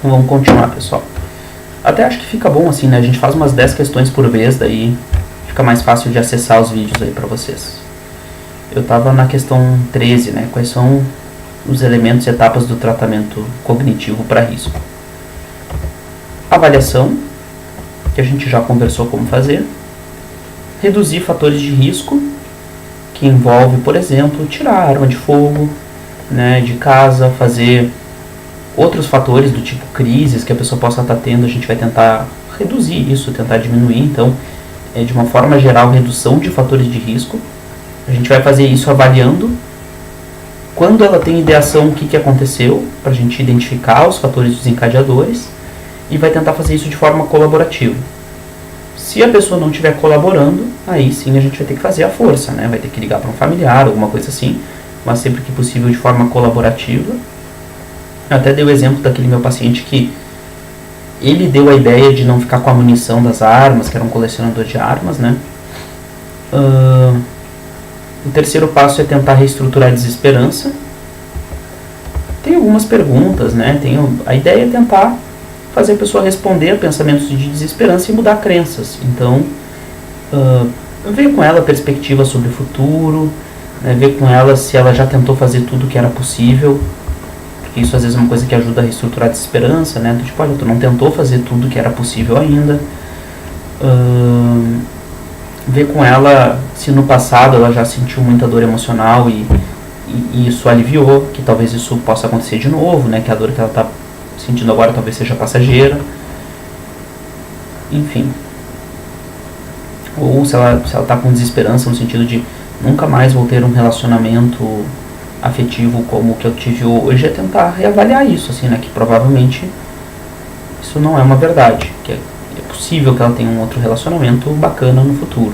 Então vamos continuar, pessoal. Até acho que fica bom assim, né? A gente faz umas 10 questões por vez, daí fica mais fácil de acessar os vídeos aí pra vocês. Eu tava na questão 13, né? Quais são os elementos e etapas do tratamento cognitivo para risco? Avaliação, que a gente já conversou como fazer. Reduzir fatores de risco, que envolve, por exemplo, tirar a arma de fogo, né, de casa, fazer outros fatores do tipo crises que a pessoa possa estar tendo. A gente vai tentar reduzir isso, tentar diminuir. Então, de uma forma geral, redução de fatores de risco. A gente vai fazer isso avaliando quando ela tem ideação o que aconteceu, para a gente identificar os fatores desencadeadores, e vai tentar fazer isso de forma colaborativa. Se a pessoa não estiver colaborando, aí sim a gente vai ter que fazer a força, né? Vai ter que ligar para um familiar, alguma coisa assim, mas sempre que possível de forma colaborativa. Eu até dei o exemplo daquele meu paciente que ele deu a ideia de não ficar com a munição das armas, que era um colecionador de armas, né? O terceiro passo é tentar reestruturar a desesperança. Tem algumas perguntas, né? A ideia é tentar fazer a pessoa responder a pensamentos de desesperança e mudar crenças. Então, ver com ela a perspectiva sobre o futuro, né? Ver com ela se ela já tentou fazer tudo que era possível, porque isso às vezes é uma coisa que ajuda a reestruturar a desesperança, né? Tipo, olha, tu não tentou fazer tudo que era possível ainda. Ver com ela se no passado ela já sentiu muita dor emocional e isso aliviou, que talvez isso possa acontecer de novo, né? Que a dor que ela está sentindo agora talvez seja passageira. Enfim. Ou se ela está com desesperança no sentido de nunca mais vou ter um relacionamento afetivo como o que eu tive hoje, é tentar reavaliar isso, assim, né? Que provavelmente isso não é uma verdade, que é possível que ela tenha um outro relacionamento bacana no futuro.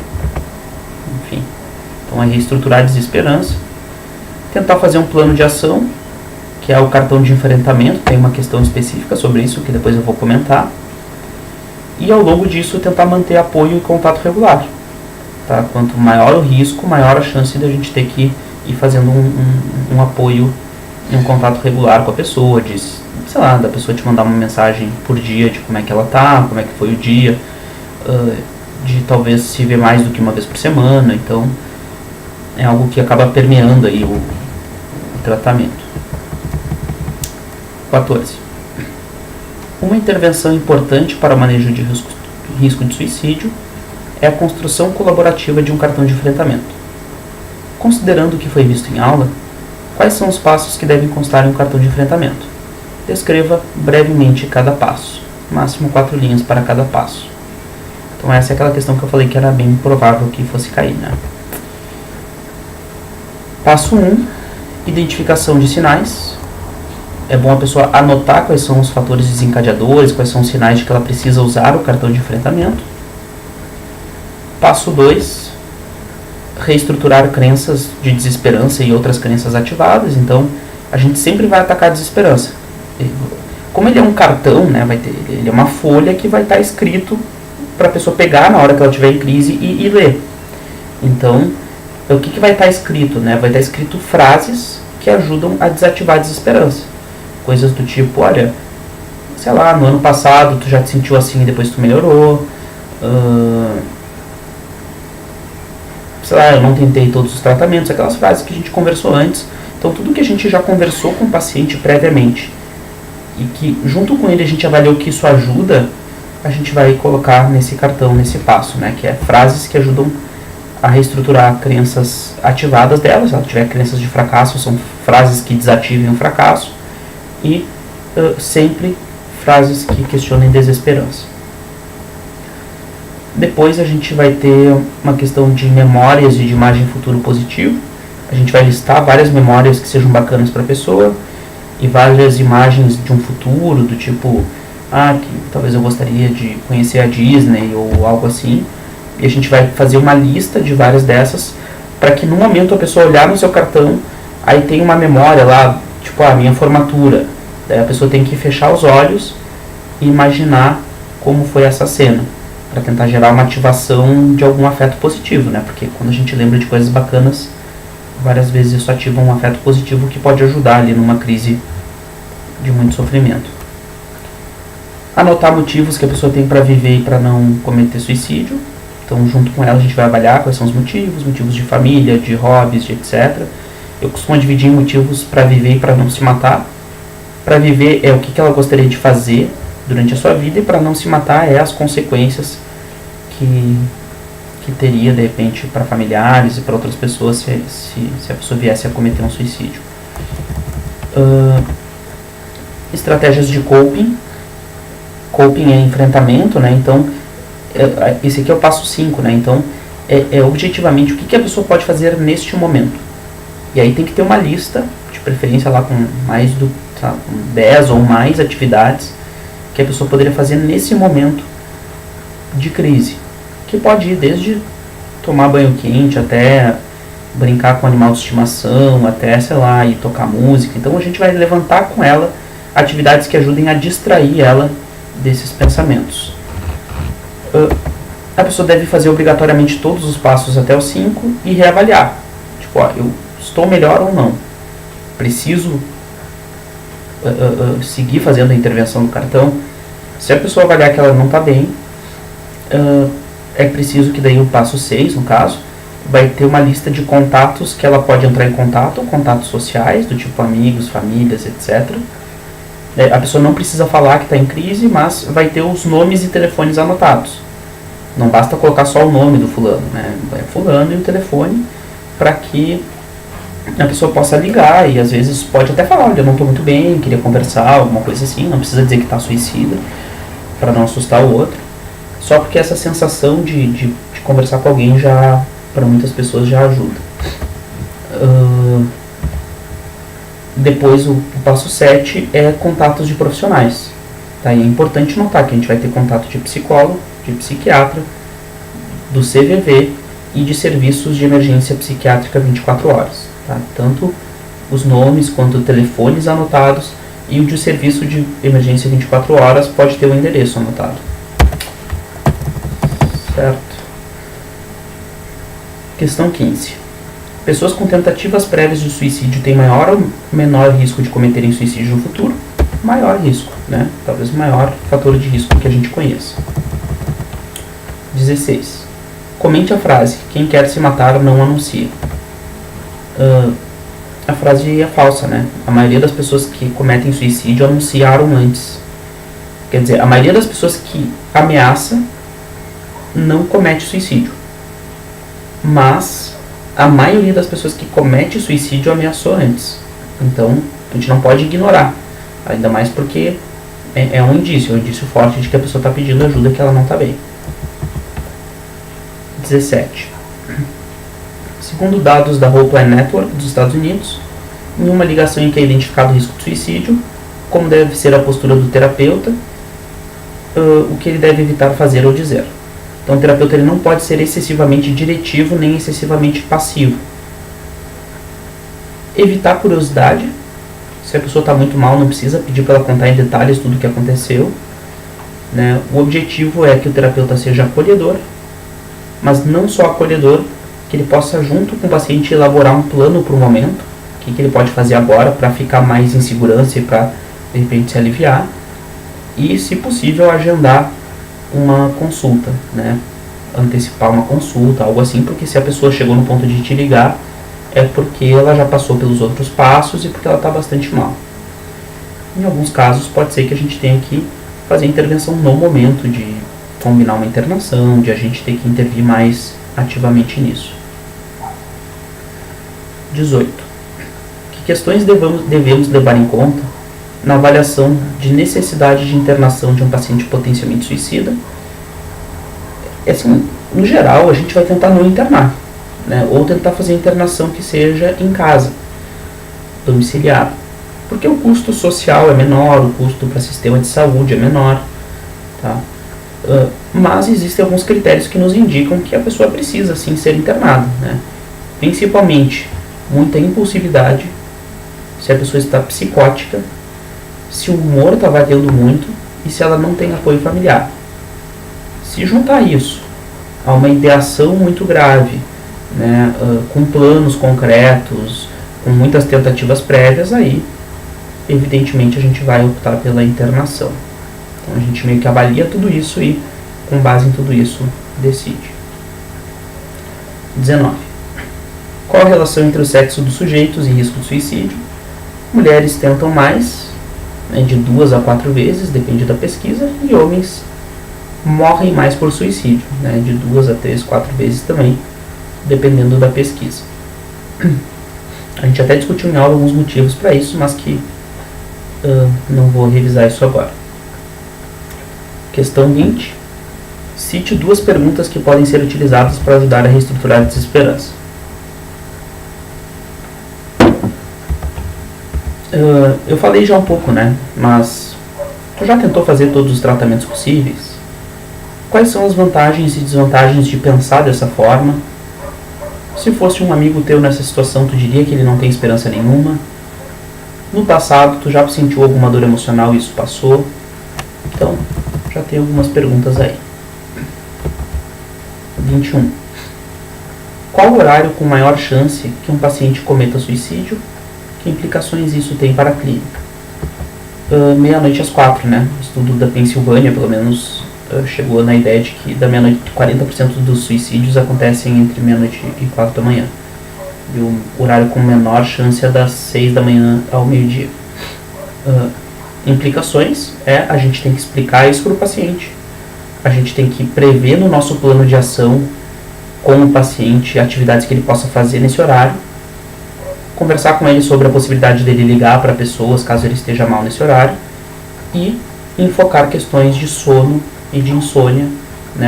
Enfim, então é reestruturar a desesperança, tentar fazer um plano de ação, que é o cartão de enfrentamento. Tem uma questão específica sobre isso que depois eu vou comentar, e ao longo disso tentar manter apoio e contato regular, tá? Quanto maior o risco, maior a chance de a gente ter que ir fazendo um apoio e um contato regular com a pessoa, sei lá, da pessoa te mandar uma mensagem por dia de como é que ela tá, como é que foi o dia, de talvez se ver mais do que uma vez por semana. Então é algo que acaba permeando aí o tratamento. 14. Uma intervenção importante para o manejo de risco de suicídio é a construção colaborativa de um cartão de enfrentamento. Considerando o que foi visto em aula, quais são os passos que devem constar em um cartão de enfrentamento? Descreva brevemente cada passo, máximo 4 linhas para cada passo. Então essa é aquela questão que eu falei que era bem provável que fosse cair, né? Passo 1, identificação de sinais. É bom a pessoa anotar quais são os fatores desencadeadores, quais são os sinais de que ela precisa usar o cartão de enfrentamento. Passo 2, reestruturar crenças de desesperança e outras crenças ativadas. Então a gente sempre vai atacar a desesperança. Como ele é um cartão, né, ele é uma folha que vai estar escrito para a pessoa pegar na hora que ela estiver em crise e ler. Então, o que vai estar escrito? Né? Vai estar escrito frases que ajudam a desativar a desesperança. Coisas do tipo, olha, sei lá, no ano passado tu já te sentiu assim e depois tu melhorou. Sei lá, eu não tentei todos os tratamentos. Aquelas frases que a gente conversou antes. Então, tudo que a gente já conversou com o paciente previamente e que junto com ele a gente avaliou que isso ajuda, a gente vai colocar nesse cartão, nesse passo, né? Que é frases que ajudam a reestruturar crenças ativadas delas. Se ela tiver crenças de fracasso, são frases que desativem o fracasso. E sempre frases que questionem desesperança. Depois a gente vai ter uma questão de memórias e de imagem futuro positivo. A gente vai listar várias memórias que sejam bacanas para a pessoa e várias imagens de um futuro, do tipo, que talvez eu gostaria de conhecer a Disney ou algo assim. E a gente vai fazer uma lista de várias dessas para que no momento a pessoa olhar no seu cartão, aí tem uma memória lá, tipo, a minha formatura. Daí a pessoa tem que fechar os olhos e imaginar como foi essa cena, para tentar gerar uma ativação de algum afeto positivo, né? Porque quando a gente lembra de coisas bacanas, várias vezes isso ativa um afeto positivo que pode ajudar ali numa crise de muito sofrimento. anotar motivos que a pessoa tem para viver e para não cometer suicídio. Então, junto com ela, a gente vai avaliar quais são os motivos de família, de hobbies, de etc. Eu costumo dividir em motivos para viver e para não se matar. Para viver é o que ela gostaria de fazer durante a sua vida, e para não se matar é as consequências que teria, de repente, para familiares e para outras pessoas se a pessoa viesse a cometer um suicídio. Estratégias de coping. Coping é enfrentamento, né? Então, esse aqui é o passo 5, né? Então, objetivamente o que a pessoa pode fazer neste momento. E aí tem que ter uma lista, de preferência lá com mais do 10 ou mais atividades que a pessoa poderia fazer nesse momento de crise. Que pode ir desde tomar banho quente até brincar com animal de estimação, até, sei lá, ir tocar música. Então a gente vai levantar com ela atividades que ajudem a distrair ela desses pensamentos. A pessoa deve fazer obrigatoriamente todos os passos até os 5 e reavaliar. Tipo, eu estou melhor ou não? Preciso seguir fazendo a intervenção do cartão? Se a pessoa avaliar que ela não está bem, é preciso que daí o passo 6, no caso, vai ter uma lista de contatos que ela pode entrar em contato, contatos sociais, do tipo amigos, famílias, etc. A pessoa não precisa falar que está em crise, mas vai ter os nomes e telefones anotados. Não basta colocar só o nome do fulano, né? É fulano e o telefone, para que a pessoa possa ligar, e às vezes pode até falar, olha, eu não estou muito bem, queria conversar, alguma coisa assim, não precisa dizer que está suicida, para não assustar o outro. Só porque essa sensação de conversar com alguém já, para muitas pessoas, já ajuda. Depois, o passo 7 é contatos de profissionais. Tá? E é importante notar que a gente vai ter contato de psicólogo, de psiquiatra, do CVV e de serviços de emergência psiquiátrica 24 horas. Tá? Tanto os nomes quanto telefones anotados, e o de serviço de emergência 24 horas pode ter o endereço anotado. Certo. Questão 15. Pessoas com tentativas prévias de suicídio têm maior ou menor risco de cometerem suicídio no futuro? Maior risco, né? Talvez o maior fator de risco que a gente conheça. 16. Comente a frase: quem quer se matar não anuncia. A frase é falsa, né? A maioria das pessoas que cometem suicídio anunciaram antes. Quer dizer, a maioria das pessoas que ameaça não comete suicídio. Mas a maioria das pessoas que comete suicídio ameaçou antes. Então, a gente não pode ignorar. Ainda mais porque é um indício forte de que a pessoa está pedindo ajuda, que ela não está bem. 17. Segundo dados da Whole Plan Network dos Estados Unidos, em uma ligação em que é identificado o risco de suicídio, como deve ser a postura do terapeuta, o que ele deve evitar fazer ou dizer. Então, o terapeuta ele não pode ser excessivamente diretivo nem excessivamente passivo. Evitar curiosidade. Se a pessoa está muito mal, não precisa pedir para ela contar em detalhes tudo o que aconteceu. Né? O objetivo é que o terapeuta seja acolhedor, mas não só acolhedor, que ele possa, junto com o paciente, elaborar um plano para o momento, o que ele pode fazer agora para ficar mais em segurança e para, de repente, se aliviar. E, se possível, agendar uma consulta, né? Antecipar uma consulta, algo assim, porque se a pessoa chegou no ponto de te ligar, é porque ela já passou pelos outros passos e porque ela está bastante mal. Em alguns casos, pode ser que a gente tenha que fazer intervenção no momento de combinar uma internação, de a gente ter que intervir mais ativamente nisso. 18. Que questões devemos levar em conta na avaliação de necessidade de internação de um paciente potencialmente suicida? Assim, no geral, a gente vai tentar não internar, né? Ou tentar fazer a internação que seja em casa, domiciliar, porque o custo social é menor, o custo para o sistema de saúde é menor, tá? Mas existem alguns critérios que nos indicam que a pessoa precisa sim ser internada, né? Principalmente muita impulsividade, se a pessoa está psicótica, se o humor está variando muito e se ela não tem apoio familiar. Se juntar isso a uma ideação muito grave, né, com planos concretos, com muitas tentativas prévias, aí evidentemente a gente vai optar pela internação. Então a gente meio que avalia tudo isso e, com base em tudo isso, decide. 19. Qual a relação entre o sexo dos sujeitos e risco de suicídio? Mulheres tentam mais, de 2 a 4 vezes, depende da pesquisa, e homens morrem mais por suicídio, de 2 a 3, 4 vezes também, dependendo da pesquisa. A gente até discutiu em aula alguns motivos para isso, mas que não vou revisar isso agora. Questão 20. Cite 2 perguntas que podem ser utilizadas para ajudar a reestruturar a desesperança. Eu falei já um pouco, mas tu já tentou fazer todos os tratamentos possíveis? Quais são as vantagens e desvantagens de pensar dessa forma? Se fosse um amigo teu nessa situação, tu diria que ele não tem esperança nenhuma? No passado, tu já sentiu alguma dor emocional e isso passou? Então, já tem algumas perguntas aí. 21. Qual o horário com maior chance que um paciente cometa suicídio? Que implicações isso tem para a clínica? Meia-noite às 4, O estudo da Pensilvânia, pelo menos, chegou na ideia de que da meia-noite 40% dos suicídios acontecem entre meia-noite e 4 da manhã. E o horário com menor chance é das 6 da manhã ao meio-dia. Implicações a gente tem que explicar isso para o paciente. A gente tem que prever no nosso plano de ação com o paciente atividades que ele possa fazer nesse horário. Conversar com ele sobre a possibilidade dele ligar para pessoas caso ele esteja mal nesse horário. E enfocar questões de sono e de insônia,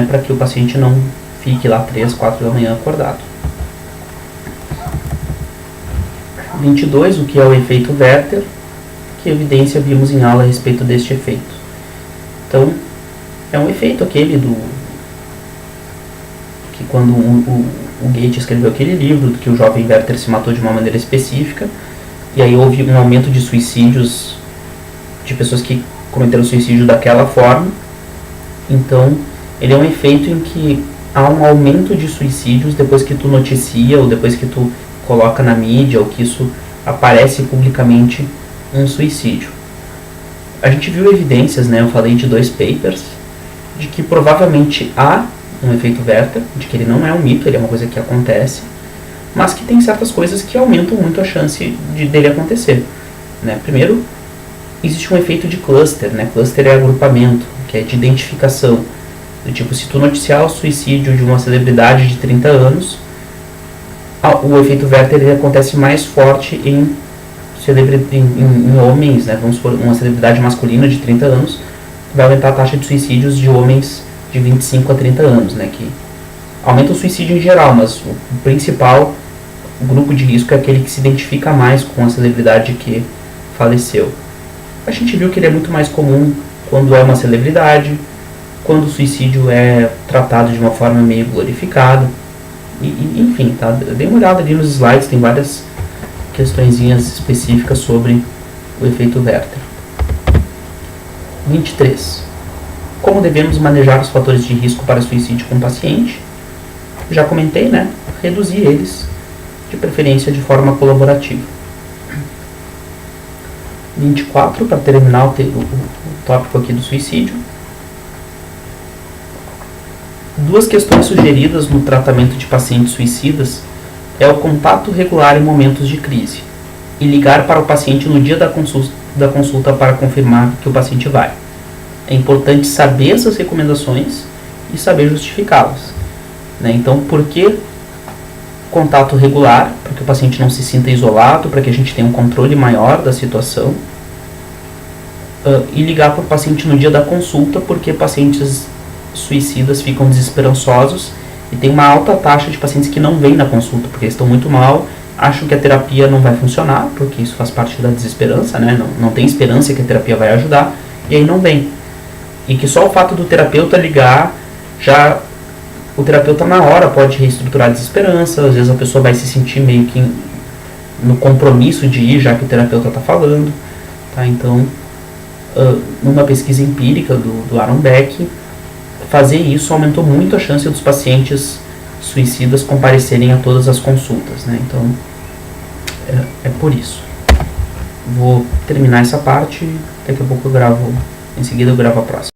para que o paciente não fique lá 3, 4 da manhã acordado. 22. O que é o efeito Werther? Que evidência vimos em aula a respeito deste efeito? Então, é um efeito aquele que quando o Goethe escreveu aquele livro, que o jovem Werther se matou de uma maneira específica, e aí houve um aumento de suicídios de pessoas que cometeram suicídio daquela forma. Então, ele é um efeito em que há um aumento de suicídios depois que tu noticia, ou depois que tu coloca na mídia, ou que isso aparece publicamente um suicídio. A gente viu evidências, eu falei de 2 papers, de que provavelmente há um efeito Werther, de que ele não é um mito, ele é uma coisa que acontece, mas que tem certas coisas que aumentam muito a chance dele acontecer. Primeiro, existe um efeito de cluster, Cluster é agrupamento, que é de identificação. Do tipo, se tu noticiar o suicídio de uma celebridade de 30 anos, o efeito Werther ele acontece mais forte em homens, vamos supor, uma celebridade masculina de 30 anos, vai aumentar a taxa de suicídios de homens de 25 a 30 anos, que aumenta o suicídio em geral, mas o principal grupo de risco é aquele que se identifica mais com a celebridade que faleceu. A gente viu que ele é muito mais comum quando é uma celebridade, quando o suicídio é tratado de uma forma meio glorificada, enfim, tá? Dê uma olhada ali nos slides, tem várias questõezinhas específicas sobre o efeito Werther. 23. Como devemos manejar os fatores de risco para suicídio com o paciente? Já comentei, reduzir eles, de preferência de forma colaborativa. 24, para terminar o tópico aqui do suicídio. 2 questões sugeridas no tratamento de pacientes suicidas é o contato regular em momentos de crise e ligar para o paciente no dia da consulta para confirmar que o paciente vai. É importante saber essas recomendações e saber justificá-las. Então, por que contato regular? Para que o paciente não se sinta isolado, para que a gente tenha um controle maior da situação. E ligar para o paciente no dia da consulta, porque pacientes suicidas ficam desesperançosos e tem uma alta taxa de pacientes que não vêm na consulta, porque eles estão muito mal, acham que a terapia não vai funcionar, porque isso faz parte da desesperança, não tem esperança que a terapia vai ajudar, e aí não vem. E que só o fato do terapeuta ligar, o terapeuta na hora pode reestruturar a desesperança, às vezes a pessoa vai se sentir meio que no compromisso de ir, já que o terapeuta está falando. Tá? Então, numa pesquisa empírica do Aaron Beck, fazer isso aumentou muito a chance dos pacientes suicidas comparecerem a todas as consultas. Então, é por isso. Vou terminar essa parte, daqui a pouco em seguida eu gravo a próxima.